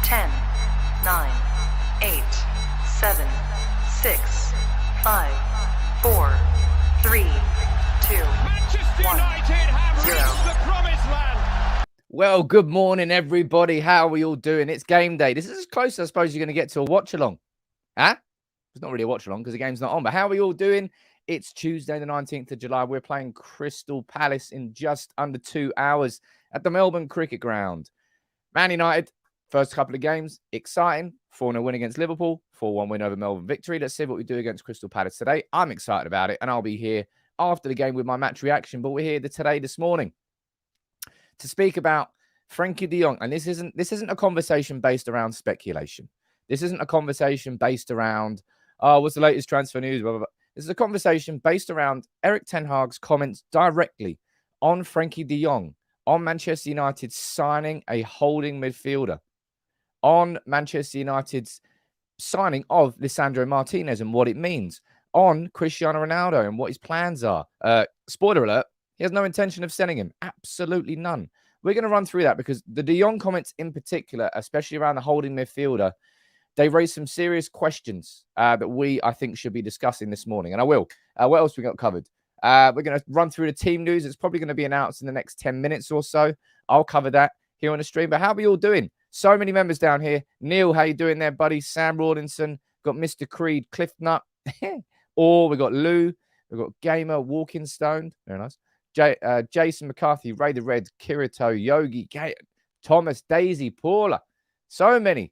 10, 9, 8, 7, 6, 5, 4, 3, 2, Manchester 1, United have 0. reached the promised land. Well, good morning, everybody. How are we all doing? It's game day. This is as close, I suppose, you're going to get to a watch-along. Huh? It's not really a watch-along because the game's not on. But how are we all doing? It's Tuesday, the 19th of July. We're playing Crystal Palace in just under 2 hours at the Melbourne Cricket Ground. Man United, first couple of games, exciting. 4-0 win against Liverpool, 4-1 win over Melbourne Victory. Let's see what we do against Crystal Palace today. I'm excited about it, and I'll be here after the game with my match reaction. But we're here this morning to speak about Frenkie de Jong. And this isn't a conversation based around speculation. This isn't a conversation based around, what's the latest transfer news? Blah, blah, blah. This is a conversation based around Erik Ten Hag's comments directly on Frenkie de Jong, on Manchester United signing a holding midfielder, on Manchester United's signing of Lisandro Martinez and what it means, on Cristiano Ronaldo and what his plans are. Spoiler alert, he has no intention of selling him. Absolutely none. We're going to run through that because the de Jong comments in particular, especially around the holding midfielder, they raise some serious questions that I think, should be discussing this morning. And I will. What else we got covered? We're going to run through the team news. It's probably going to be announced in the next 10 minutes or so. I'll cover that here on the stream. But how are we all doing? So many members down here. Neil, how you doing there, buddy? Sam Rawlinson. Got Mr. Creed, Cliff Nut. Or we got Lou. We've got Gamer, Walking Stoned. Very nice. Jason McCarthy, Ray the Red, Kirito, Yogi, Thomas, Daisy, Paula. So many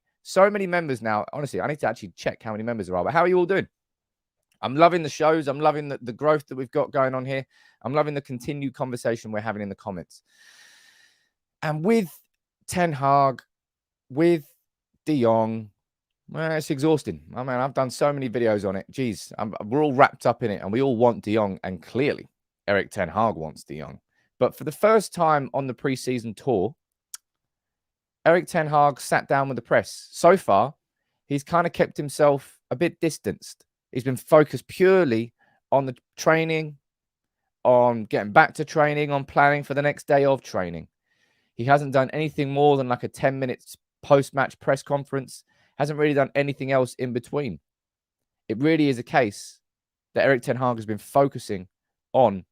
members now. Honestly, I need to actually check how many members there are. But how are you all doing? I'm loving the shows. I'm loving the growth that we've got going on here. I'm loving the continued conversation we're having in the comments. And with Ten Hag, with de Jong, well, it's exhausting. I mean, I've done so many videos on it. Jeez, we're all wrapped up in it, and we all want de Jong, and clearly Erik Ten Hag wants de Jong. But for the first time on the pre-season tour, Erik Ten Hag sat down with the press. So far, he's kind of kept himself a bit distanced. He's been focused purely on the training, on getting back to training, on planning for the next day of training. He hasn't done anything more than like a 10-minute post-match press conference. Hasn't really done anything else in between. It really is a case that Erik Ten Hag has been focusing on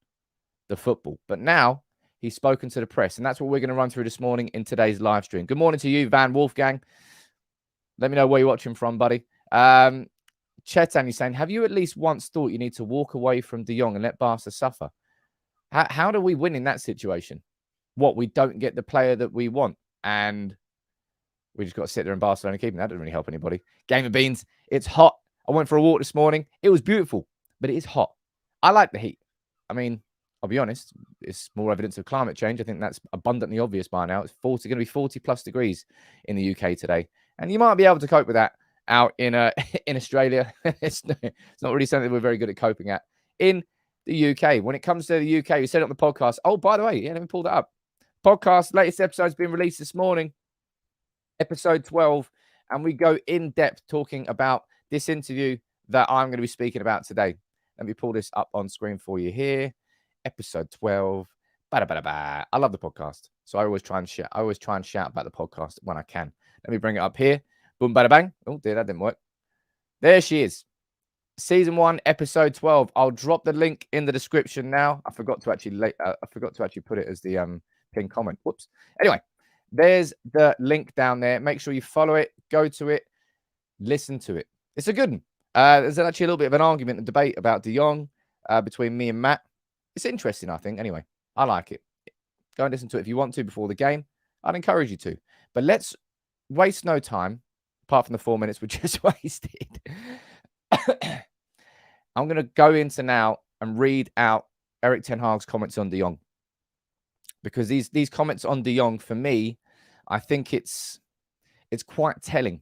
the football. But now he's spoken to the press, and that's what we're going to run through this morning in today's live stream. Good morning to you, Van Wolfgang. Let me know where you're watching from, buddy. Chetan, you're saying, have you at least once thought you need to walk away from de Jong and let Barca suffer? How do we win in that situation? What, we don't get the player that we want, and we just got to sit there in Barcelona keeping? That doesn't really help anybody. Game of Beans, it's hot. I went for a walk this morning. It was beautiful, but it is hot. I like the heat. I mean, I'll be honest, it's more evidence of climate change. I think that's abundantly obvious by now. It's going to be 40 plus degrees in the UK today. And you might be able to cope with that out in Australia. It's not really something we're very good at coping at. In the UK, when it comes to the UK, we said it on the podcast. Oh, by the way, let me pull that up. Podcast, latest episode's been released this morning, episode 12. And we go in depth talking about this interview that I'm going to be speaking about today. Let me pull this up on screen for you here. Episode 12. I love the podcast. So I always try and shout about the podcast when I can. Let me bring it up here. Boom, bada bang. Oh, dear, that didn't work. There she is. Season 1, episode 12. I'll drop the link in the description now. I forgot to actually put it as the pinned comment. Whoops. Anyway, there's the link down there. Make sure you follow it, go to it, listen to it. It's a good one. There's actually a little bit of an argument and debate about de Jong between me and Matt. It's interesting, I think. Anyway, I like it. Go and listen to it if you want to before the game. I'd encourage you to. But let's waste no time, apart from the 4 minutes we just wasted. I'm going to go into now and read out Erik Ten Hag's comments on de Jong. Because these comments on de Jong, for me, I think it's quite telling.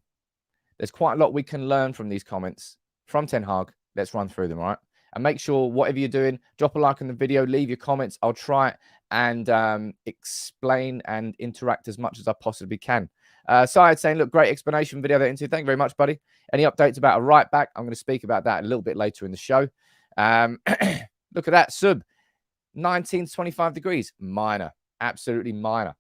There's quite a lot we can learn from these comments from Ten Hag. Let's run through them, all right? And make sure, whatever you're doing, drop a like on the video, leave your comments. I'll try and explain and interact as much as I possibly can. Syed saying, look, great explanation video there into. Thank you very much, buddy. Any updates about a right back? I'm going to speak about that a little bit later in the show. Look at that. Sub, 19 to 25 degrees. Minor. Absolutely minor.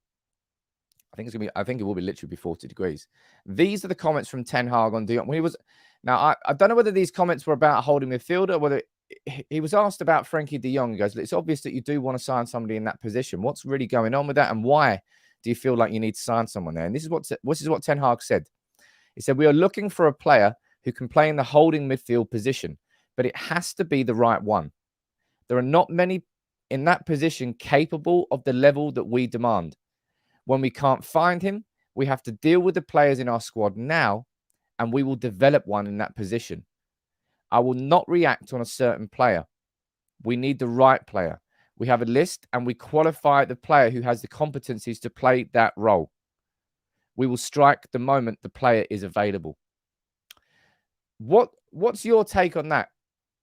I think it will be literally 40 degrees. These are the comments from Ten Hag on De Jong. When he was now, I don't know whether these comments were about holding midfielder, whether he was asked about Frenkie de Jong. He goes, it's obvious that you do want to sign somebody in that position. What's really going on with that, and why do you feel like you need to sign someone there? And this is what Ten Hag said. He said, we are looking for a player who can play in the holding midfield position, but it has to be the right one. There are not many in that position capable of the level that we demand. When we can't find him, we have to deal with the players in our squad now, and we will develop one in that position. I will not react on a certain player. We need the right player. We have a list, and we qualify the player who has the competencies to play that role. We will strike the moment the player is available. What's your take on that,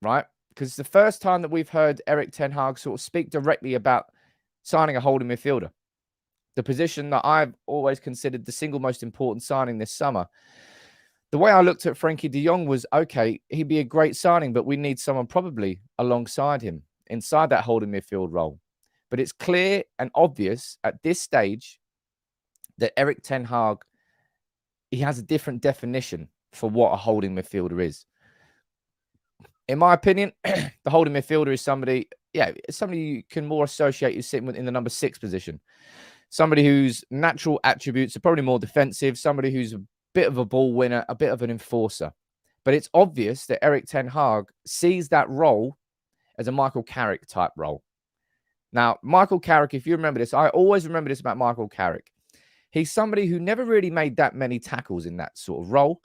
right? Because it's the first time that we've heard Erik Ten Hag sort of speak directly about signing a holding midfielder, the position that I've always considered the single most important signing this summer. The way I looked at Frenkie de Jong was, okay, he'd be a great signing, but we need someone probably alongside him inside that holding midfield role. But it's clear and obvious at this stage that Erik Ten Hag, he has a different definition for what a holding midfielder is. In my opinion, the holding midfielder is somebody you can more associate you sitting in the number 6 position. Somebody whose natural attributes are probably more defensive, somebody who's a bit of a ball winner, a bit of an enforcer. But it's obvious that Erik Ten Hag sees that role as a Michael Carrick type role. Now, Michael Carrick, if you remember this, I always remember this about Michael Carrick. He's somebody who never really made that many tackles in that sort of role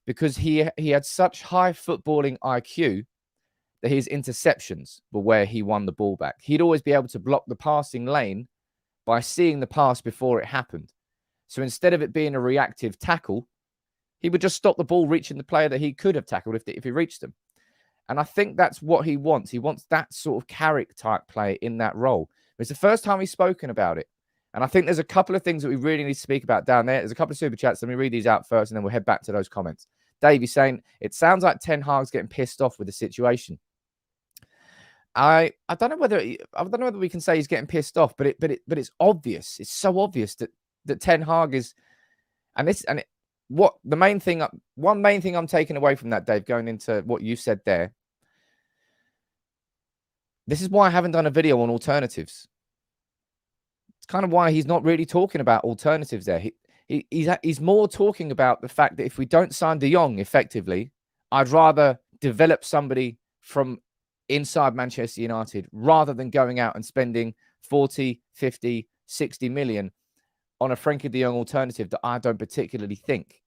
because he had such high footballing IQ that his interceptions were where he won the ball back. He'd always be able to block the passing lane by seeing the pass before it happened. So instead of it being a reactive tackle, he would just stop the ball reaching the player that he could have tackled if he reached them. And I think that's what he wants. He wants that sort of Carrick type player in that role. It's the first time he's spoken about it. And I think there's a couple of things that we really need to speak about down there. There's a couple of super chats. Let me read these out first, and then we'll head back to those comments. Dave, he's saying, it sounds like Ten Hag's getting pissed off with the situation. I don't know whether we can say he's getting pissed off, but it's obvious. It's so obvious that Ten Hag is, one main thing I'm taking away from that, Dave, going into what you said there. This is why I haven't done a video on alternatives. It's kind of why he's not really talking about alternatives there. He's more talking about the fact that if we don't sign De Jong effectively, I'd rather develop somebody from inside Manchester United rather than going out and spending 40, 50, 60 million on a Frenkie de Jong alternative that I don't particularly think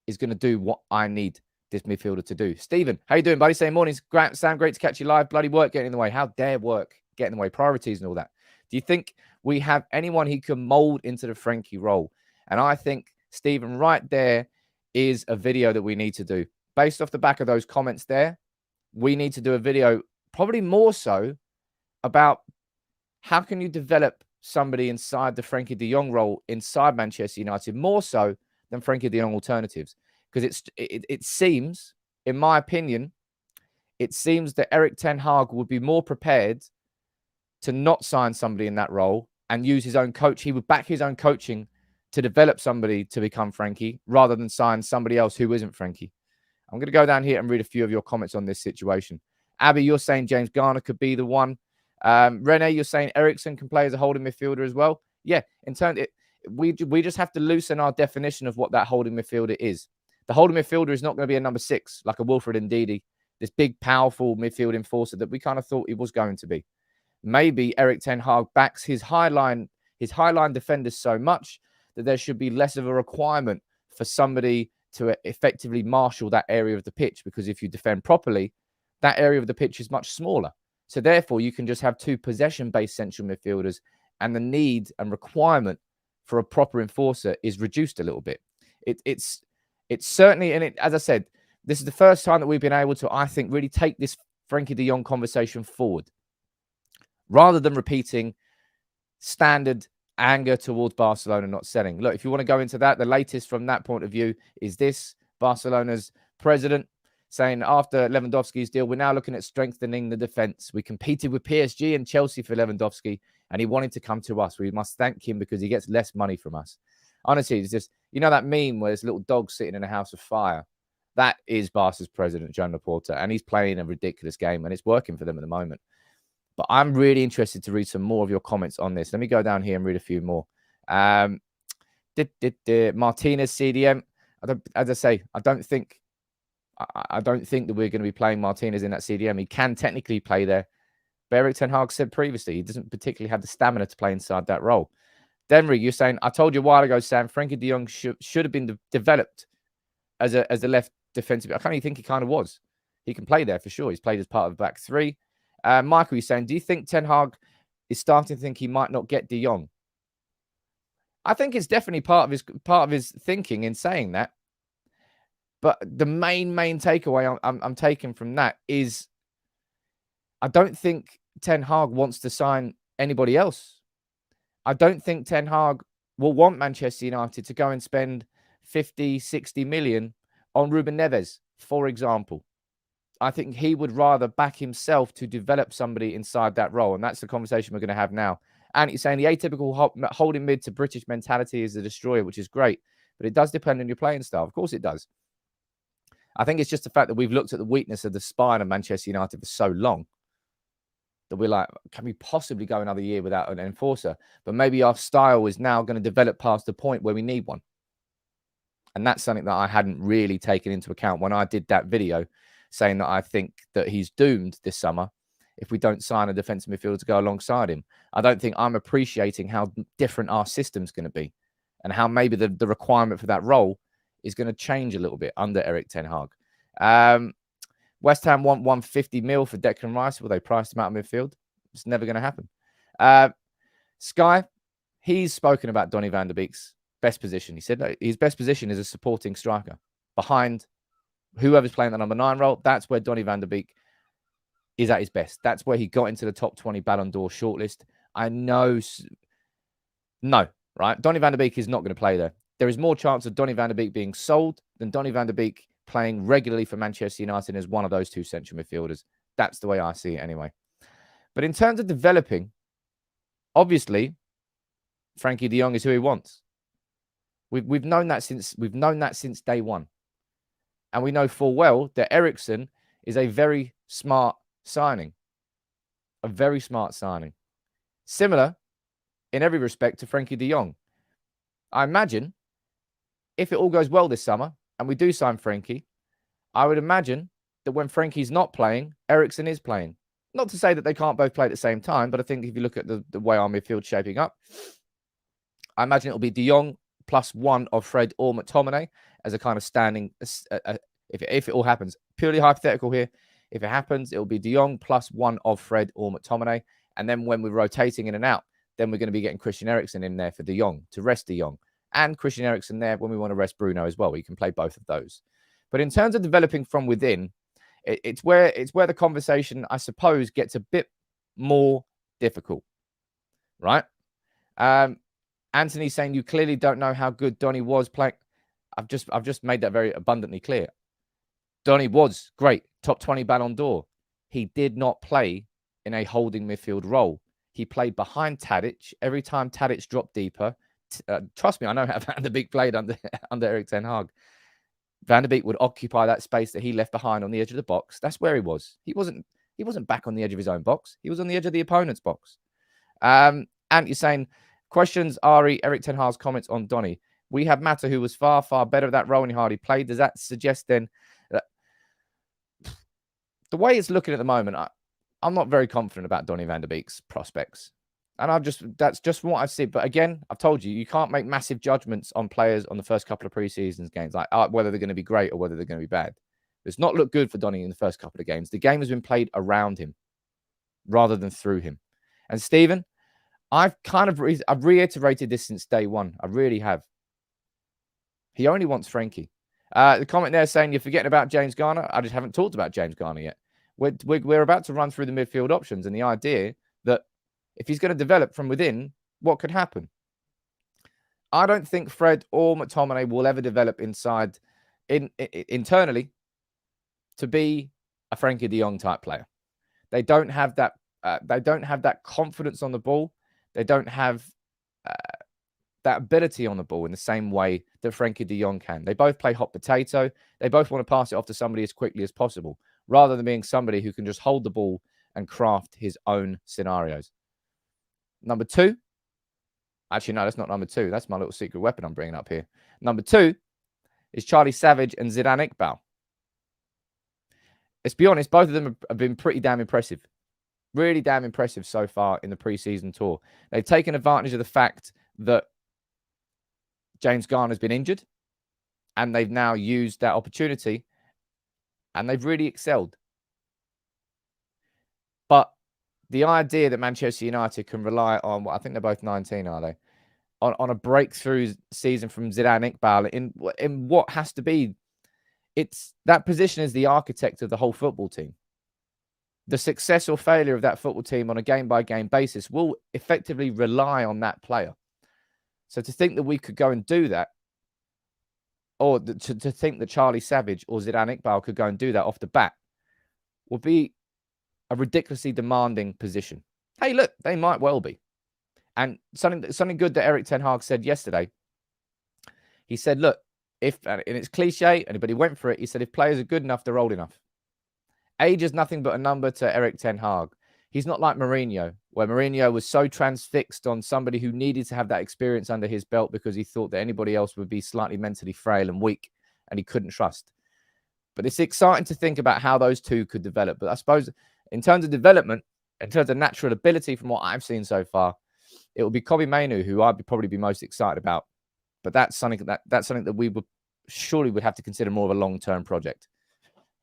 is going to do what I need this midfielder to do. Stephen, how you doing, buddy? Saying mornings. Sam, great to catch you live. Bloody work getting in the way. How dare work get in the way? Priorities and all that. Do you think we have anyone he can mold into the Frenkie role? And I think, Stephen, right there is a video that we need to do. Based off the back of those comments there, we need to do a video, probably more so, about how can you develop somebody inside the Frenkie de Jong role inside Manchester United, more so than Frenkie de Jong alternatives. Because it seems, in my opinion, it seems that Erik Ten Hag would be more prepared to not sign somebody in that role and use his own coach. He would back his own coaching to develop somebody to become Frenkie rather than sign somebody else who isn't Frenkie. I'm going to go down here and read a few of your comments on this situation. Abby, you're saying James Garner could be the one. Rene, you're saying Eriksson can play as a holding midfielder as well. Yeah, in turn, we just have to loosen our definition of what that holding midfielder is. The holding midfielder is not going to be a number 6 like a Wilfred Ndidi, this big, powerful midfield enforcer that we kind of thought he was going to be. Maybe Erik Ten Hag backs his highline defenders so much that there should be less of a requirement for somebody to effectively marshal that area of the pitch, because if you defend properly, that area of the pitch is much smaller. So therefore, you can just have 2 possession-based central midfielders, and the need and requirement for a proper enforcer is reduced a little bit. It's certainly, and as I said, this is the first time that we've been able to, I think, really take this Frenkie de Jong conversation forward, rather than repeating standard anger towards Barcelona not selling. Look, if you want to go into that, the latest from that point of view is this: Barcelona's president saying after Lewandowski's deal, we're now looking at strengthening the defense. We competed with PSG and Chelsea for Lewandowski, and he wanted to come to us. We must thank him because he gets less money from us. Honestly, it's just, you know, that meme where there's a little dog sitting in a house of fire. That is Barca's president, Joan Laporta, and he's playing a ridiculous game, and it's working for them at the moment. But I'm really interested to read some more of your comments on this. Let me go down here and read a few more. Martinez CDM. As I say, I don't think that we're going to be playing Martinez in that CDM. He can technically play there. But Erik Ten Hag said previously he doesn't particularly have the stamina to play inside that role. Denry, you're saying, I told you a while ago, Sam, Frenkie de Jong should have been developed as a left defensive. I can't even think he kind of was. He can play there for sure. He's played as part of the back three. Michael, you're saying, do you think Ten Hag is starting to think he might not get de Jong? I think it's definitely part of his thinking in saying that. But the main takeaway I'm taking from that is I don't think Ten Hag wants to sign anybody else. I don't think Ten Hag will want Manchester United to go and spend 50, 60 million on Ruben Neves, for example. I think he would rather back himself to develop somebody inside that role. And that's the conversation we're going to have now. And he's saying the atypical holding mid to British mentality is a destroyer, which is great. But it does depend on your playing style. Of course it does. I think it's just the fact that we've looked at the weakness of the spine of Manchester United for so long that we're like, can we possibly go another year without an enforcer? But maybe our style is now going to develop past the point where we need one. And that's something that I hadn't really taken into account when I did that video saying that I think that he's doomed this summer if we don't sign a defensive midfielder to go alongside him. I don't think I'm appreciating how different our system's going to be and how maybe the requirement for that role is going to change a little bit under Erik Ten Hag. West Ham want 150 mil for Declan Rice. Will they price him out of midfield? It's never going to happen. Sky, he's spoken about Donny van der Beek's best position. He said that his best position is a supporting striker behind whoever's playing the number 9 role. That's where Donny van der Beek is at his best. That's where he got into the top 20 Ballon d'Or shortlist. I know. No, right? Donny van der Beek is not going to play there. There is more chance of Donny van der Beek being sold than Donny van der Beek playing regularly for Manchester United as one of those two central midfielders. That's the way I see it anyway. But in terms of developing, obviously, Frenkie de Jong is who he wants. We've known that since day one. And we know full well that Eriksen is a very smart signing. A very smart signing. Similar in every respect to Frenkie de Jong. I imagine if it all goes well this summer and we do sign Frenkie, I would imagine that when Frenkie's not playing, Eriksen is playing. Not to say that they can't both play at the same time, but I think if you look at the way our midfield's shaping up, I imagine it'll be de Jong plus one of Fred or McTominay as a kind of standing, if it all happens. Purely hypothetical here. If it happens, it'll be de Jong plus one of Fred or McTominay. And then when we're rotating in and out, then we're going to be getting Christian Eriksen in there for de Jong, to rest de Jong. And Christian Eriksen there when we want to rest Bruno as well. We can play both of those. But in terms of developing from within, it's where the conversation, I suppose, gets a bit more difficult, right? Anthony saying you clearly don't know how good Donny was playing. I've just made that very abundantly clear. Donny was great, top 20 Ballon d'Or. He did not play in a holding midfield role. He played behind Tadic. Every time Tadic dropped deeper, trust me, I know how Van der Beek played under Erik Ten Hag. Van der Beek would occupy that space that he left behind on the edge of the box. That's where he was. He wasn't back on the edge of his own box. He was on the edge of the opponent's box. And you're saying, questions, Ari, Erik Ten Hag's comments on Donny. We have Mata, who was far, far better at that role and he hardly played. Does that suggest then that the way it's looking at the moment, I'm not very confident about Donny van der Beek's prospects. And that's just from what I've seen. But again, I've told you, you can't make massive judgments on players on the first couple of pre-seasons games, like whether they're going to be great or whether they're going to be bad. It's not looked good for Donny in the first couple of games. The game has been played around him rather than through him. And Stephen, I've reiterated this since day one. I really have. He only wants Frenkie. The comment there saying you're forgetting about James Garner. I just haven't talked about James Garner yet. We're about to run through the midfield options and the idea that if he's going to develop from within, what could happen? I don't think Fred or McTominay will ever develop internally to be a Frenkie de Jong type player. They don't have that. They don't have that confidence on the ball. They don't have that ability on the ball in the same way that Frenkie de Jong can. They both play hot potato. They both want to pass it off to somebody as quickly as possible, rather than being somebody who can just hold the ball and craft his own scenarios. Number two, actually, no, that's not number two. That's my little secret weapon I'm bringing up here. Number two is Charlie Savage and Zidane Iqbal. Let's be honest, both of them have been pretty damn impressive. Really damn impressive so far in the preseason tour. They've taken advantage of the fact that James Garner's been injured, and they've now used that opportunity, and they've really excelled. But the idea that Manchester United can rely on, well, I think they're both 19, are they? On a breakthrough season from Zidane Iqbal in what has to be, it's that position is the architect of the whole football team. The success or failure of that football team on a game-by-game basis will effectively rely on that player. So to think that we could go and do that, or to think that Charlie Savage or Zidane Iqbal could go and do that off the bat, would be a ridiculously demanding position. Hey, look, they might well be. And something good that Erik Ten Hag said yesterday. He said, look, and it's cliche, but he went for it. He said, if players are good enough, they're old enough. Age is nothing but a number to Erik Ten Hag. He's not like Mourinho, where Mourinho was so transfixed on somebody who needed to have that experience under his belt because he thought that anybody else would be slightly mentally frail and weak and he couldn't trust. But it's exciting to think about how those two could develop. But I suppose in terms of development, in terms of natural ability from what I've seen so far, it will be Kobbie Mainoo, who I'd probably be most excited about. But that's something that we would have to consider more of a long-term project.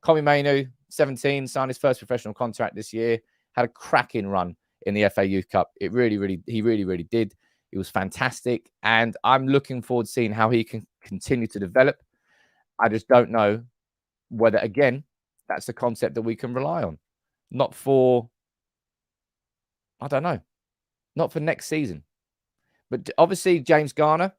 Kobbie Mainoo, 17, signed his first professional contract this year, had a cracking run in the FA Youth Cup. He really did. It was fantastic. And I'm looking forward to seeing how he can continue to develop. I just don't know whether, again, that's a concept that we can rely on. Not for next season. But obviously, James Garner,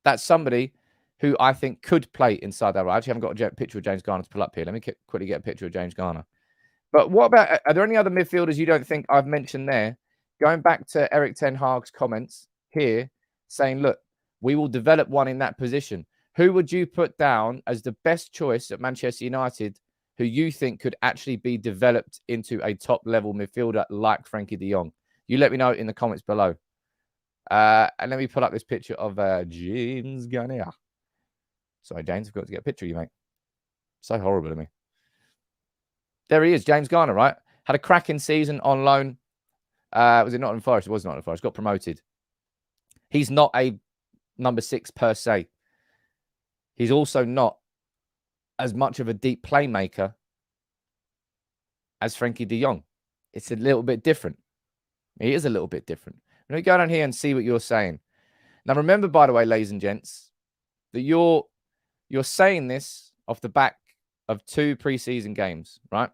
that's somebody who I think could play inside that role. I actually haven't got a picture of James Garner to pull up here. Let me quickly get a picture of James Garner. But what about, are there any other midfielders you don't think I've mentioned there? Going back to Erik Ten Hag's comments here, saying, look, we will develop one in that position. Who would you put down as the best choice at Manchester United who you think could actually be developed into a top-level midfielder like Frenkie de Jong? You let me know in the comments below. And let me pull up this picture of James Garner. Sorry, James, I've got to get a picture of you, mate. So horrible to me. There he is, James Garner, right? Had a cracking season on loan. Was it Nottingham Forest? It was Nottingham Forest. Got promoted. He's not a number 6 per se. He's also not as much of a deep playmaker as Frenkie de Jong. It's a little bit different. He is a little bit different. Let me go down here and see what you're saying. Now, remember, by the way, ladies and gents, that you're saying this off the back of 2 preseason games, right?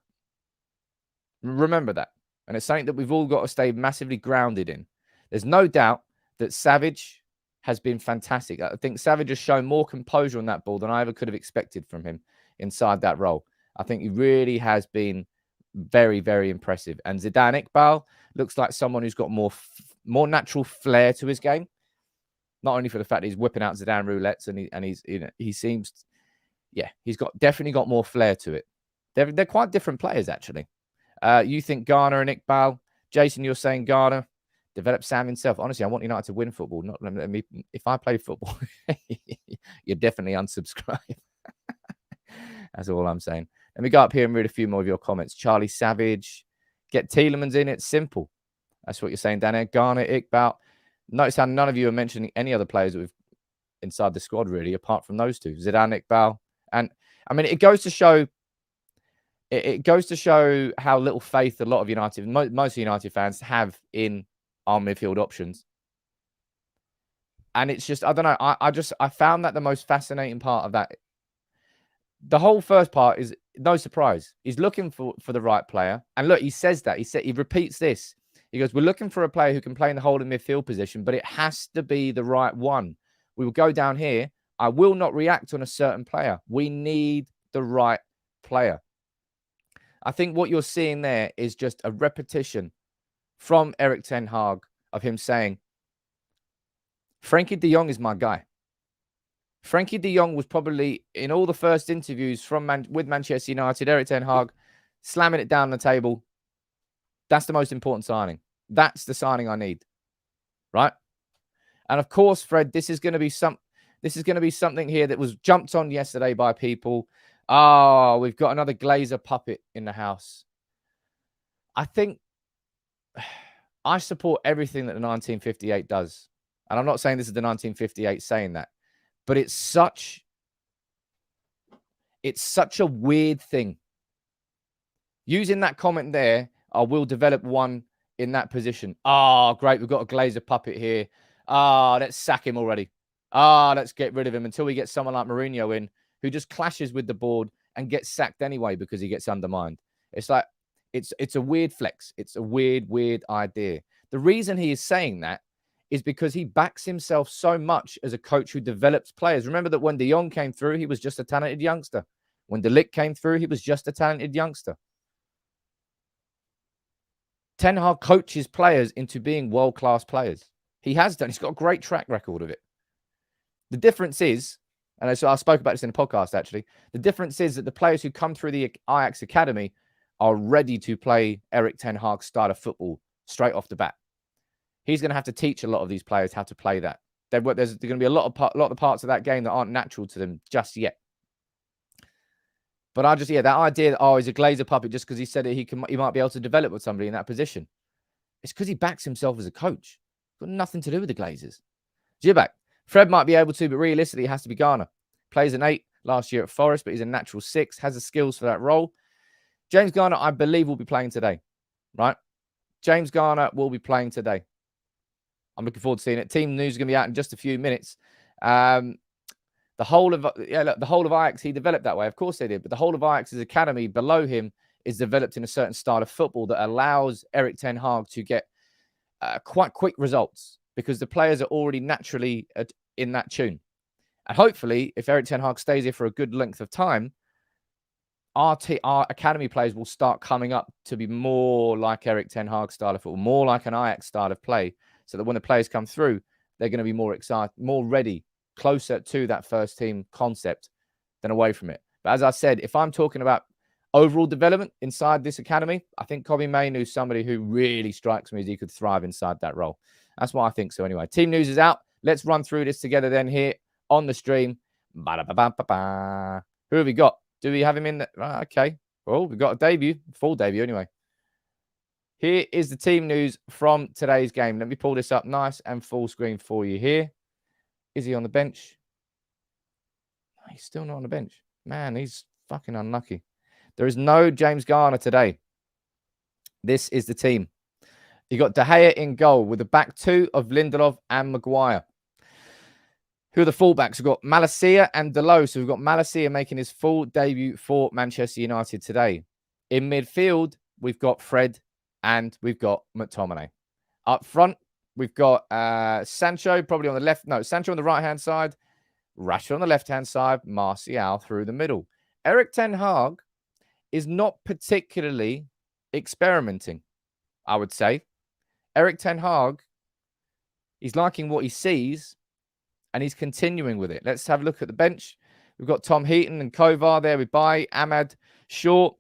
Remember that. And it's something that we've all got to stay massively grounded in. There's no doubt that Savage has been fantastic. I think Savage has shown more composure on that ball than I ever could have expected from him inside that role. I think he really has been very, very impressive. And Zidane Iqbal looks like someone who's got more natural flair to his game. Not only for the fact that he's whipping out Zidane roulettes he seems, he's definitely got more flair to it. They're quite different players, actually. You think Garner and Iqbal. Jason, you're saying Garner. Develop Sam himself. Honestly, I want United to win football. Not let me. If I play football, you're definitely unsubscribe. That's all I'm saying. Let me go up here and read a few more of your comments. Charlie Savage. Get Tielemans in. It's simple. That's what you're saying, Dan. Garner, Iqbal. Notice how none of you are mentioning any other players that we've inside the squad, really, apart from those two. Zidane, Iqbal. And, I mean, it goes to show... It goes to show how little faith a lot of United, most United fans have in our midfield options. And it's just, I don't know. I found that the most fascinating part of that. The whole first part is no surprise. He's looking for the right player. And look, he says that. He repeats this. He goes, we're looking for a player who can play in the holding midfield position, but it has to be the right one. We will go down here. I will not react on a certain player. We need the right player. I think what you're seeing there is just a repetition from Erik Ten Hag of him saying, Frenkie de Jong is my guy. Frenkie de Jong was probably in all the first interviews with Manchester United, Erik Ten Hag slamming it down the table. That's the most important signing. That's the signing I need, right? And of course, Fred, this is going to be something here that was jumped on yesterday by people. Oh, we've got another Glazer puppet in the house. I think I support everything that the 1958 does. And I'm not saying this is the 1958 saying that, but it's such a weird thing. Using that comment there, I will develop one in that position. Oh, great. We've got a Glazer puppet here. Let's sack him already. Let's get rid of him until we get someone like Mourinho in who just clashes with the board and gets sacked anyway because he gets undermined. It's like, it's a weird flex. It's a weird idea. The reason he is saying that is because he backs himself so much as a coach who develops players. Remember that when De Jong came through, he was just a talented youngster. When De Ligt came through, he was just a talented youngster. Ten Hag coaches players into being world-class players. He has done. He's got a great track record of it. The difference is, and so I spoke about this in the podcast, actually, the difference is that the players who come through the Ajax Academy are ready to play Erik Ten Hag's style of football straight off the bat. He's going to have to teach a lot of these players how to play that. There's going to be a lot of parts of that game that aren't natural to them just yet. But that idea that, he's a Glazer puppet just because he said that he might be able to develop with somebody in that position. It's because he backs himself as a coach. It's got nothing to do with the Glazers. Gibak, Fred might be able to, but realistically, it has to be Garner. Plays an 8 last year at Forest, but he's a natural 6, has the skills for that role. James Garner, I believe, will be playing today, right? James Garner will be playing today. I'm looking forward to seeing it. Team news is going to be out in just a few minutes. The whole of Ajax, he developed that way. Of course they did. But the whole of Ajax's academy below him is developed in a certain style of football that allows Erik Ten Hag to get quite quick results because the players are already naturally in that tune. And hopefully, if Erik Ten Hag stays here for a good length of time, our academy players will start coming up to be more like Erik Ten Hag style of football, more like an Ajax style of play, so that when the players come through, they're going to be more excited, more ready, closer to that first team concept than away from it. But as I said, if I'm talking about overall development inside this academy, I think Kobbie Mainoo is somebody who really strikes me as he could thrive inside that role. That's what I think. So anyway, team news is out. Let's run through this together then here on the stream. Who have we got? Do we have him in? Okay. Well, we've got a debut, full debut anyway. Here is the team news from today's game. Let me pull this up nice and full screen for you here. Is he on the bench? No, he's still not on the bench. Man, he's fucking unlucky. There is no James Garner today. This is the team. You got De Gea in goal with the back two of Lindelof and Maguire. Who are the fullbacks? We've got Malacia and Dalot. So we've got Malacia making his full debut for Manchester United today. In midfield, we've got Fred and we've got McTominay. Up front, we've got Sancho probably on the left. No, Sancho on the right-hand side. Rashford on the left-hand side. Martial through the middle. Erik Ten Hag is not particularly experimenting, I would say. Erik Ten Hag, he's liking what he sees and he's continuing with it. Let's have a look at the bench. We've got Tom Heaton and Kovar there with Bai, Ahmad, Shaw,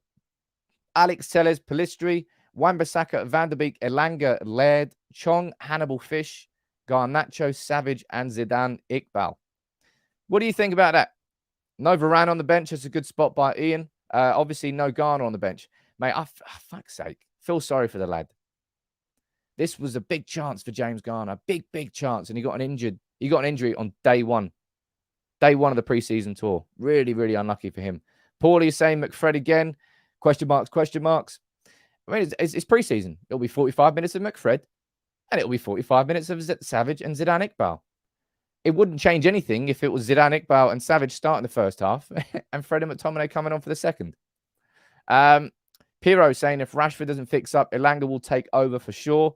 Alex Telles, Pellistri, Wan-Bissaka, Van der Beek, Elanga, Laird, Chong, Hannibal Fish, Garnacho, Savage, and Zidane Iqbal. What do you think about that? No Varane on the bench. That's a good spot by Ian. Obviously, no Garner on the bench. Mate, fuck's sake. Feel sorry for the lad. This was a big chance for James Garner. Big chance. And he got an injury on day one. Day one of the preseason tour. Really, really unlucky for him. Paulie is saying McFred again. Question marks. I mean, it's preseason. It'll be 45 minutes of McFred. And it'll be 45 minutes of Savage and Zidane Iqbal. It wouldn't change anything if it was Zidane Iqbal and Savage starting the first half and Fred and McTominay coming on for the second. Piro saying if Rashford doesn't fix up, Elanga will take over for sure.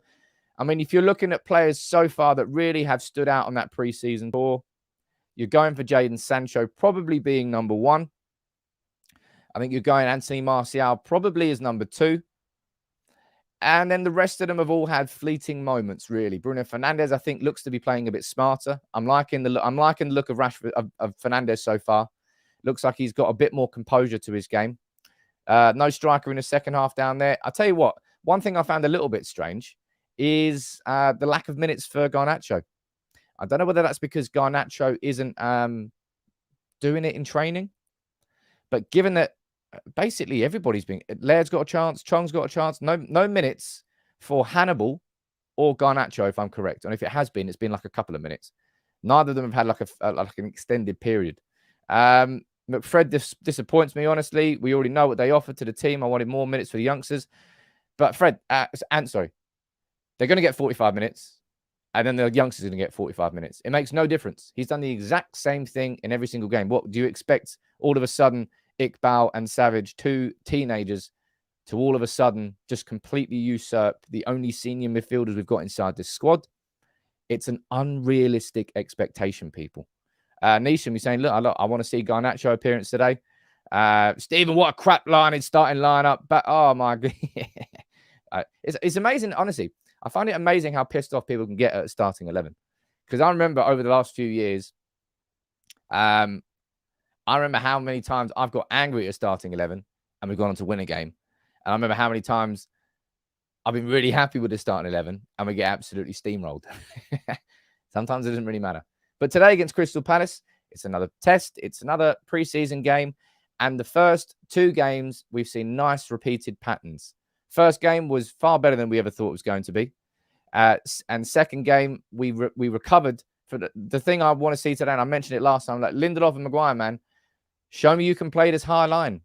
I mean, if you're looking at players so far that really have stood out on that preseason tour, you're going for Jadon Sancho probably being number one. I think you're going Anthony Martial probably as number 2. And then the rest of them have all had fleeting moments, really. Bruno Fernandes, I think, looks to be playing a bit smarter. I'm liking the look of Rashford of Fernandes so far. Looks like he's got a bit more composure to his game. No striker in the second half down there. I'll tell you what, one thing I found a little bit strange is the lack of minutes for Garnacho. I don't know whether that's because Garnacho isn't doing it in training, but given that basically everybody's been, Laird's got a chance, Chong's got a chance, no minutes for Hannibal or Garnacho, if I'm correct. And if it has been, it's been like a couple of minutes. Neither of them have had like an extended period. Fred disappoints me, honestly. We already know what they offered to the team. I wanted more minutes for the youngsters. But Fred, sorry, they're going to get 45 minutes. And then the youngsters are going to get 45 minutes. It makes no difference. He's done the exact same thing in every single game. What do you expect all of a sudden Iqbal and Savage, 2 teenagers, to all of a sudden just completely usurp the only senior midfielders we've got inside this squad? It's an unrealistic expectation, people. Neesham, you're saying, look, I want to see Garnacho appearance today. Stephen, what a crap starting lineup. But, oh, my God. It's amazing, honestly. I find it amazing how pissed off people can get at starting 11. Because I remember over the last few years, I remember how many times I've got angry at starting 11 and we've gone on to win a game. And I remember how many times I've been really happy with the starting 11 and we get absolutely steamrolled. Sometimes it doesn't really matter. But today against Crystal Palace, it's another test. It's another preseason game. And the first 2 games, we've seen nice repeated patterns. First game was far better than we ever thought it was going to be. And second game, we recovered for the thing I want to see today. And I mentioned it last time, like Lindelof and Maguire, man, show me you can play this high line.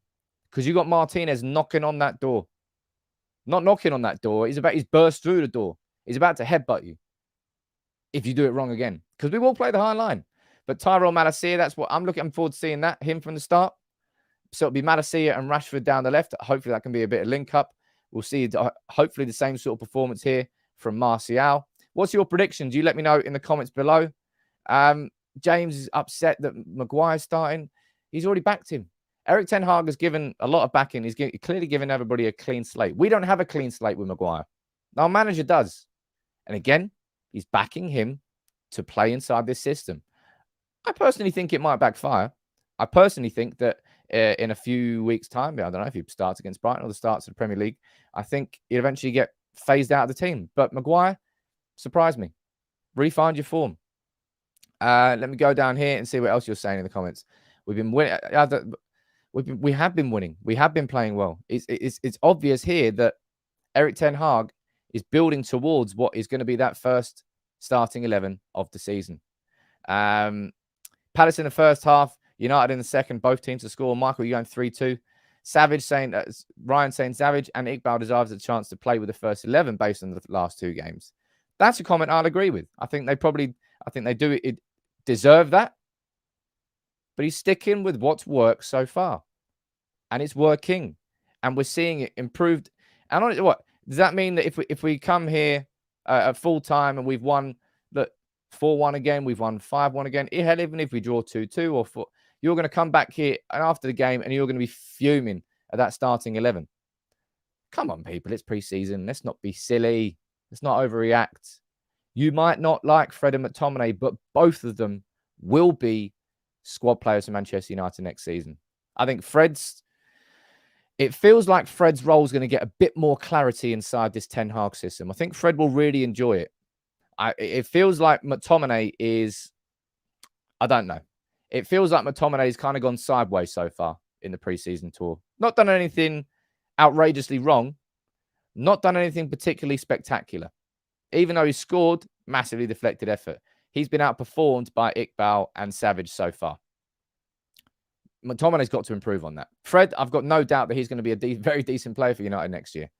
Because you got Martinez knocking on that door. Not knocking on that door. He's burst through the door. He's about to headbutt you if you do it wrong again. Because we will play the high line. But Tyrell Malacia, that's what I'm looking forward to seeing him from the start. So it'll be Malacia and Rashford down the left. Hopefully that can be a bit of link up. We'll see hopefully the same sort of performance here from Martial. What's your predictions? You let me know in the comments below. James is upset that Maguire's starting. He's already backed him. Erik Ten Hag has given a lot of backing. He's clearly given everybody a clean slate. We don't have a clean slate with Maguire. Our manager does. And again, he's backing him to play inside this system. I personally think it might backfire. I personally think that in a few weeks' time, I don't know if he starts against Brighton or the starts of the Premier League, I think he'll eventually get phased out of the team. But Maguire, surprised me. Refind your form. Let me go down here and see what else you're saying in the comments. We've been winning. We have been winning. We have been playing well. It's obvious here that Erik Ten Hag is building towards what is going to be that first starting 11 of the season. Palace in the first half, United in the second, both teams to score. Michael, you're going 3-2. Savage saying, Ryan saying Savage and Iqbal deserves a chance to play with the first 11 based on the last 2 games. That's a comment I'll agree with. I think they do it deserve that. But he's sticking with what's worked so far. And it's working. And we're seeing it improved. And what does that mean that if we come here at full time and we've won 4-1 again, we've won 5-1 again, even if we draw 2-2 or 4, you're going to come back here and after the game and you're going to be fuming at that starting 11. Come on, people. It's preseason. Let's not be silly. Let's not overreact. You might not like Fred and McTominay, but both of them will be squad players for Manchester United next season. I think it feels like Fred's role is going to get a bit more clarity inside this Ten Hag system. I think Fred will really enjoy it. It feels like McTominay is, I don't know. It feels like McTominay's kind of gone sideways so far in the preseason tour. Not done anything outrageously wrong. Not done anything particularly spectacular. Even though he scored, massively deflected effort. He's been outperformed by Iqbal and Savage so far. McTominay's got to improve on that. Fred, I've got no doubt that he's going to be a very decent player for United next year.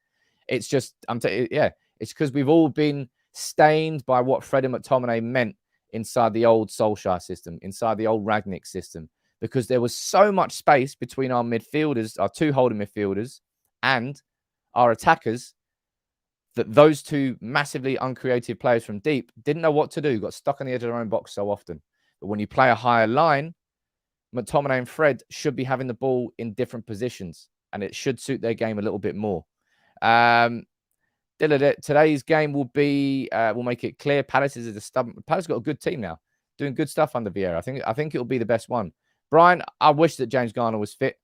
It's just, it's because we've all been stained by what Fred and McTominay meant inside the old Solskjaer system, inside the old Rangnick system, because there was so much space between our midfielders, our 2 holding midfielders, and our attackers, that those 2 massively uncreative players from deep didn't know what to do, got stuck on the edge of their own box so often. But when you play a higher line, McTominay and Fred should be having the ball in different positions, and it should suit their game a little bit more. Today's game will be, we'll make it clear. Palace is a stubborn. Palace got a good team now, doing good stuff under Vieira. I think it'll be the best one. Brian, I wish that James Garner was fit.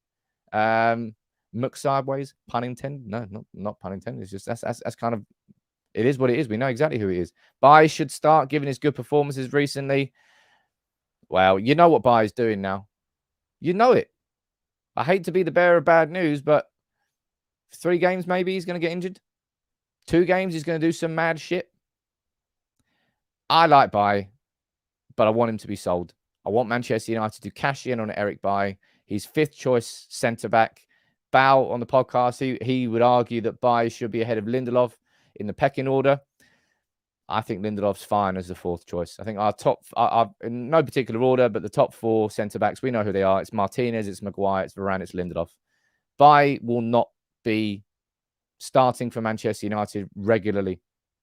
Muck sideways, pun intended. No, not pun intended. It's just that's kind of, it is what it is. We know exactly who he is. Bai should start giving his good performances recently. Well, you know what Bai is doing now. You know it. I hate to be the bearer of bad news, but 3 games maybe he's going to get injured. 2 games he's going to do some mad shit. I like Bai, but I want him to be sold. I want Manchester United to cash in on Erik Bai. He's 5th choice centre-back. Bao on the podcast, he would argue that Bai should be ahead of Lindelof in the pecking order. I think Lindelof's fine as the 4th choice. I think our top, in no particular order, but the top 4 centre-backs, we know who they are. It's Martinez, it's Maguire, it's Varane, it's Lindelof. Bai will not be starting for Manchester United regularly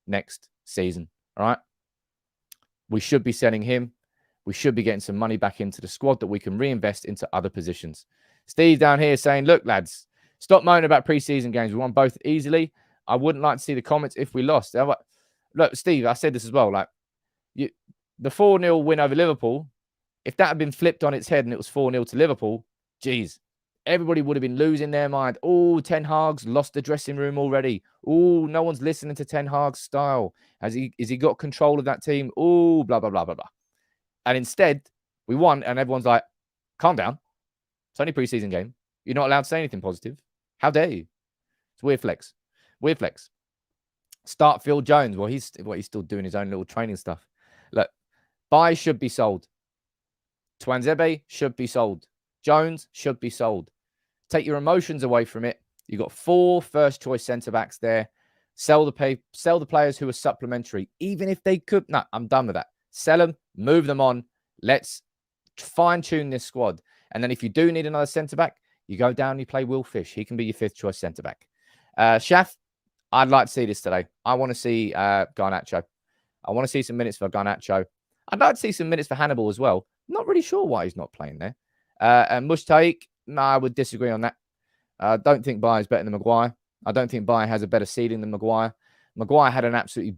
next season. All right? We should be selling him. We should be getting some money back into the squad that we can reinvest into other positions. Steve down here saying, look, lads, stop moaning about preseason games. We won both easily. I wouldn't like to see the comments if we lost. Look, Steve, I said this as well. Like, the 4-0 win over Liverpool, if that had been flipped on its head and it was 4-0 to Liverpool, geez, everybody would have been losing their mind. Oh, Ten Hag's lost the dressing room already. Oh, no one's listening to Ten Hag's style. Has he got control of that team? Oh, blah, blah, blah, blah, blah. And instead, we won, and everyone's like, calm down. It's only a preseason game. You're not allowed to say anything positive. How dare you? It's weird flex. Weird flex. Start Phil Jones. Well, he's still doing his own little training stuff. Look, Bai should be sold. Tuanzebe should be sold. Jones should be sold. Take your emotions away from it. You've got 4 first-choice centre-backs there. Sell the players who are supplementary, even if they could. No, I'm done with that. Sell them, move them on. Let's fine-tune this squad. And then if you do need another centre-back, you go down and you play Will Fish. He can be your 5th-choice centre-back. Shaf, I'd like to see this today. I want to see Garnacho. I want to see some minutes for Garnacho. I'd like to see some minutes for Hannibal as well. Not really sure why he's not playing there. And Mustaik, no, I would disagree on that. I don't think Bai is better than Maguire. I don't think Bai has a better ceiling than Maguire. Maguire had an absolutely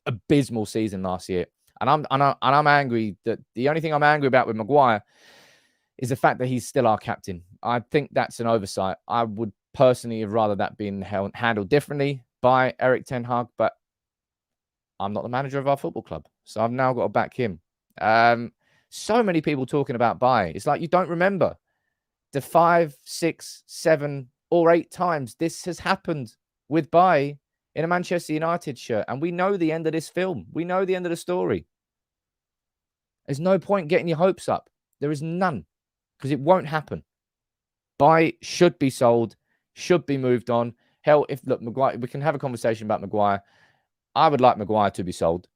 abysmal season last year. And I'm angry that the only thing I'm angry about with Maguire is the fact that he's still our captain. I think that's an oversight. I would personally have rather that been handled differently by Erik Ten Hag, but I'm not the manager of our football club, so I've now got to back him. So many people talking about Bai. It's like you don't remember the 5, 6, 7, or 8 times this has happened with Bai in a Manchester United shirt, and we know the end of this film. We know the end of the story. There's no point getting your hopes up. There is none, because it won't happen. Bai should be sold, should be moved on. Hell, Maguire, we can have a conversation about Maguire. I would like Maguire to be sold.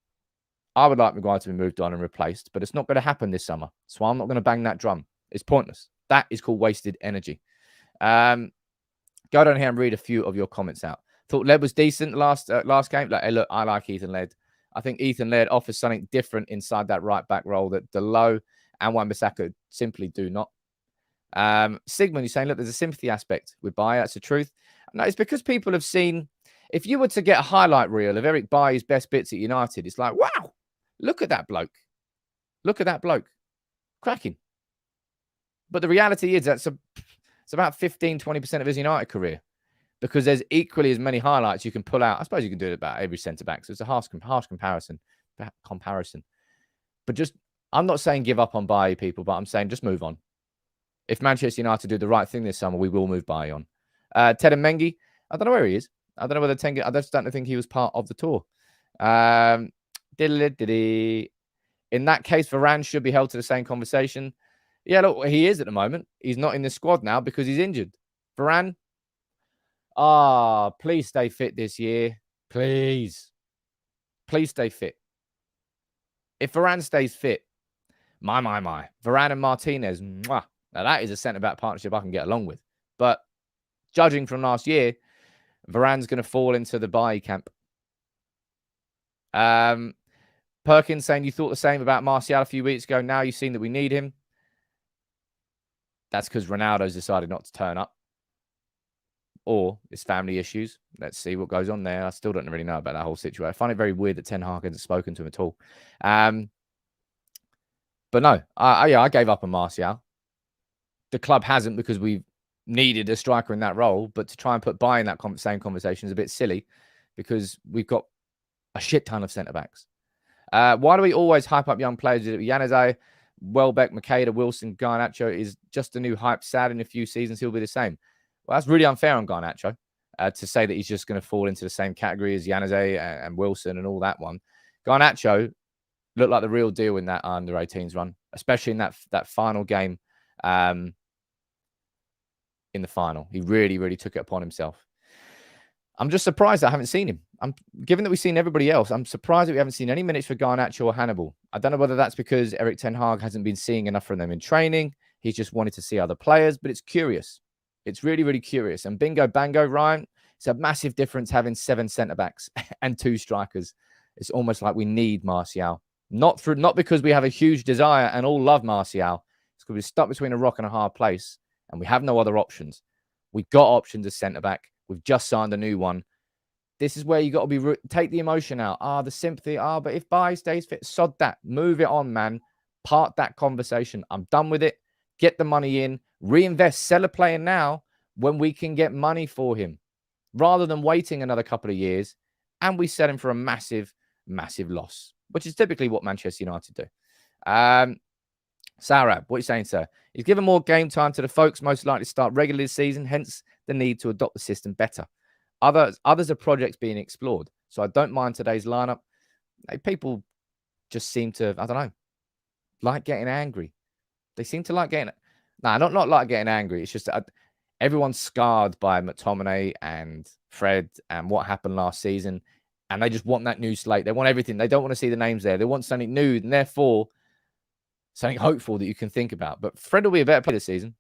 I would like Maguire to be moved on and replaced, but it's not going to happen this summer. So I'm not going to bang that drum. It's pointless. That is called wasted energy. Go down here and read a few of your comments out. Thought Led was decent last game. Hey, look, I like Ethan Led. I think Ethan Led offers something different inside that right back role that Delo and Wan-Bissaka simply do not. Sigmund, you're saying, look, there's a sympathy aspect with Bai. That's the truth. No, it's because people have seen, if you were to get a highlight reel of Erik Bai's best bits at United, it's like, wow, look at that bloke. Look at that bloke. Cracking. But the reality is it's about 15, 20% of his United career, because there's equally as many highlights you can pull out. I suppose you can do it about every centre-back, so it's a harsh comparison. But just, I'm not saying give up on Bai, people, but I'm saying just move on. If Manchester United do the right thing this summer, we will move Bai on. Ted and Mengi, I don't know where he is. I don't know whether I just don't think he was part of the tour. In that case, Varane should be held to the same conversation. Yeah, look, he is at the moment. He's not in the squad now because he's injured. Varane, please stay fit this year. Please. Please stay fit. If Varane stays fit, my. Varane and Martinez, mwah. Now that is a centre-back partnership I can get along with. But judging from last year, Varane's going to fall into the Bai camp. Perkins saying you thought the same about Martial a few weeks ago. Now you've seen that we need him. that's because Ronaldo's decided not to turn up, or it's family issues. Let's see what goes on there. I still don't really know about that whole situation. I find it very weird that Ten Hag hasn't spoken to him at all. But no, I gave up on Martial. The club hasn't, because we've needed a striker in that role. But to try and put Bayern in that same conversation is a bit silly, because we've got a shit ton of centre-backs. Why do we always hype up young players? Januzaj, Welbeck, Makeda, Wilson, Garnacho is just a new hype. Sad in a few seasons he'll be the same. Well, that's really unfair on Garnacho to say that he's just going to fall into the same category as Januzaj and Wilson and all that one. Garnacho looked like the real deal in that under-18s run, especially in that final game in the final. He really, really took it upon himself. I'm just surprised I haven't seen him. Given that we've seen everybody else, I'm surprised that we haven't seen any minutes for Garnacho or Hannibal. I don't know whether that's because Erik Ten Hag hasn't been seeing enough from them in training. He's just wanted to see other players, but it's curious. It's really, really curious. And bingo, bango, Ryan, it's a massive difference having 7 centre-backs and 2 strikers. It's almost like we need Martial. Not because we have a huge desire and all love Martial. It's because we're stuck between a rock and a hard place and we have no other options. We've got options as centre-back. We've just signed a new one. This is where you got to take the emotion out. The sympathy. But if Bailly stays fit, sod that. Move it on, man. Part that conversation. I'm done with it. Get the money in. Reinvest. Sell a player now when we can get money for him, rather than waiting another couple of years and we sell him for a massive, massive loss, which is typically what Manchester United do. Sarab, what are you saying, sir? He's given more game time to the folks most likely to start regularly this season, hence the need to adopt the system better. Others are projects being explored, so I don't mind today's lineup. People just seem to, I don't know, like getting angry. They seem to like getting, not like getting angry. It's just that everyone's scarred by McTominay and Fred and what happened last season, and they just want that new slate. They want everything. They don't want to see the names there. They want something new, and therefore something hopeful that you can think about. But Fred will be a better player this season.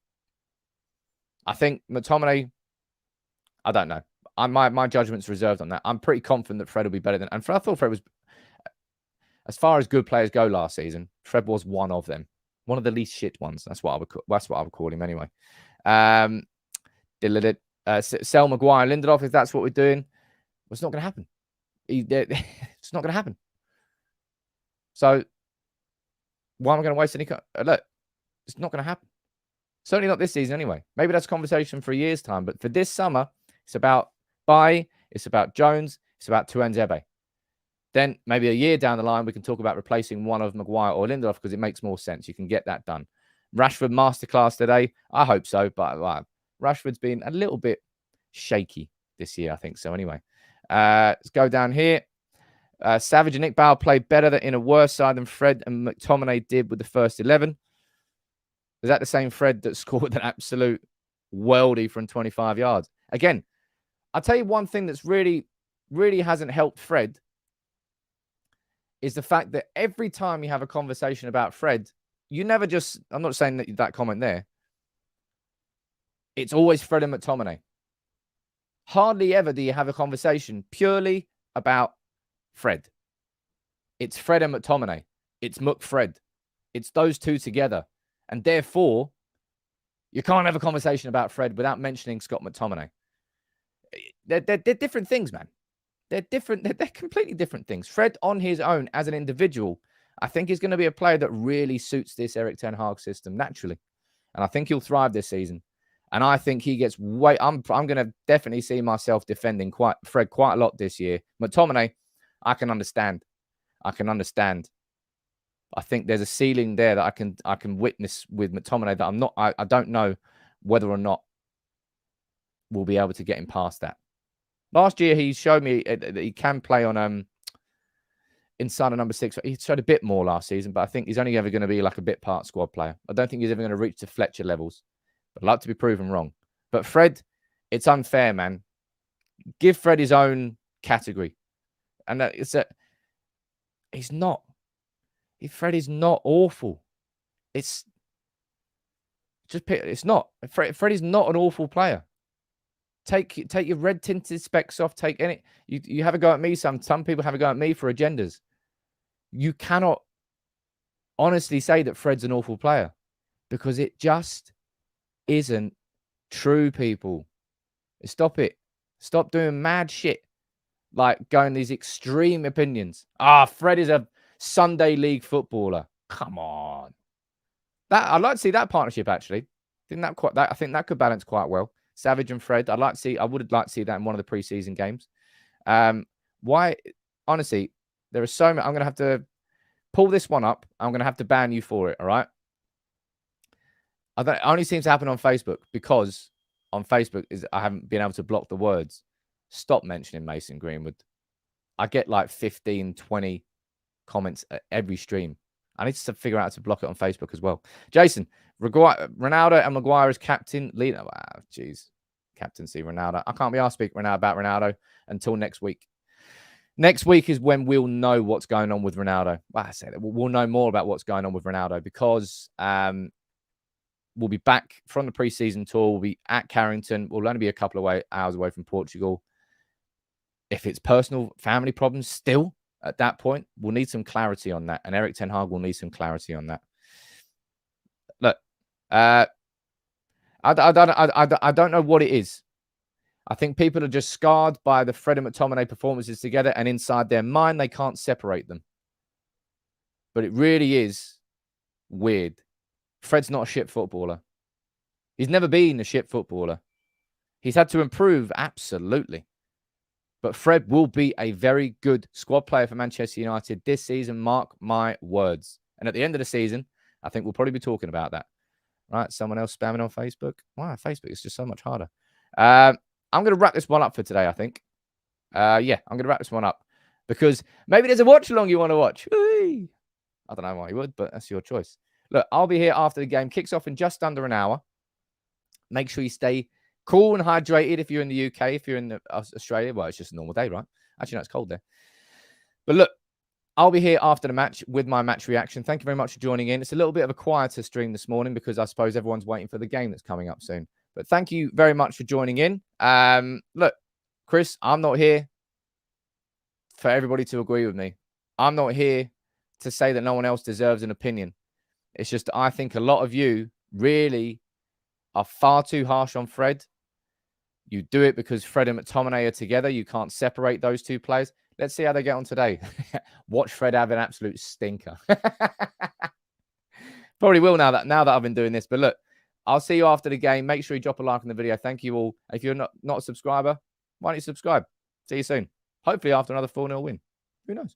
I think McTominay, I don't know. My judgment's reserved on that. I'm pretty confident that Fred will be better than... And I thought Fred was... As far as good players go last season, Fred was one of them. One of the least shit ones. That's what I would call him anyway. Sell Maguire, Lindelof, if that's what we're doing. Well, it's not going to happen. It's not going to happen. So why am I going to waste any... Look, it's not going to happen. Certainly not this season anyway. Maybe that's a conversation for a year's time. But for this summer, it's about Bailly, it's about Jones, it's about Tuanzebe. Then maybe a year down the line, we can talk about replacing one of Maguire or Lindelof because it makes more sense. You can get that done. Rashford masterclass today. I hope so. But Rashford's been a little bit shaky this year, I think so anyway. Let's go down here. Savage and Nick Bauer played better in a worse side than Fred and McTominay did with the first 11. Is that the same Fred that scored an absolute worldie from 25 yards? Again, I'll tell you one thing that's really, really hasn't helped Fred is the fact that every time you have a conversation about Fred, you never just... I'm not saying that comment there. It's always Fred and McTominay. Hardly ever do you have a conversation purely about Fred. It's Fred and McTominay. It's McFred. It's those two together. And therefore, you can't have a conversation about Fred without mentioning Scott McTominay. They're different things, man. They're different. They're completely different things. Fred on his own as an individual, I think is going to be a player that really suits this Erik Ten Hag system naturally. And I think he'll thrive this season. And I think he gets way... I'm going to definitely see myself defending Fred quite a lot this year. McTominay, I can understand. I think there's a ceiling there that I can witness with McTominay that I don't know whether or not we'll be able to get him past that. Last year, he showed me that he can play on inside of number 6. He showed a bit more last season, but I think he's only ever going to be like a bit part squad player. I don't think he's ever going to reach to Fletcher levels. But I'd like to be proven wrong. But Fred, it's unfair, man. Give Fred his own category. And he's not. Fred is not awful. It's not. Fred is not an awful player. Take your red tinted specs off. Take any. You have a go at me. Some people have a go at me for agendas. You cannot honestly say that Fred's an awful player because it just isn't true, people. Stop it. Stop doing mad shit. Like going these extreme opinions. Fred is a Sunday league footballer. Come on. I'd like to see that partnership, actually. I think that could balance quite well. Savage and Fred. I would like to see that in one of the preseason games. Why? Honestly, there are so many. I'm going to have to pull this one up. I'm going to have to ban you for it. All right. It only seems to happen on Facebook because on Facebook I haven't been able to block the words. Stop mentioning Mason Greenwood. I get like 15, 20 comments at every stream. I need to figure out how to block it on Facebook as well. Jason, Ronaldo and Maguire as captain. Leader. Wow, jeez. Captaincy, Ronaldo. I can't be asked to speak about Ronaldo until next week. Next week is when we'll know what's going on with Ronaldo. Well, I say that we'll know more about what's going on with Ronaldo because we'll be back from the preseason tour. We'll be at Carrington. We'll only be a couple of hours away from Portugal. If it's personal family problems still at that point, we'll need some clarity on that. And Erik Ten Hag will need some clarity on that. Look, I don't know what it is. I think people are just scarred by the Fred and McTominay performances together, and inside their mind, they can't separate them. But it really is weird. Fred's not a shit footballer. He's never been a shit footballer. He's had to improve, absolutely. But Fred will be a very good squad player for Manchester United this season, mark my words. And at the end of the season, I think we'll probably be talking about that. Right, someone else spamming on Facebook. Wow, Facebook is just so much harder. I'm going to wrap this one up for today, I think. I'm going to wrap this one up because maybe there's a watch-along you want to watch. Whee! I don't know why you would, but that's your choice. Look, I'll be here after the game. Kicks off in just under an hour. Make sure you stay cool and hydrated if you're in the UK. If you're in Australia, well, it's just a normal day, right? Actually, no, it's cold there. But look, I'll be here after the match with my match reaction. Thank you very much for joining in. It's a little bit of a quieter stream this morning because I suppose everyone's waiting for the game that's coming up soon. But thank you very much for joining in. Look, Chris, I'm not here for everybody to agree with me. I'm not here to say that no one else deserves an opinion. It's just I think a lot of you really are far too harsh on Fred. You do it because Fred and McTominay are together. You can't separate those two players. Let's see how they get on today. Watch Fred have an absolute stinker. Probably will now that I've been doing this. But look, I'll see you after the game. Make sure you drop a like on the video. Thank you all. If you're not a subscriber, why don't you subscribe? See you soon. Hopefully after another 4-0 win. Who knows?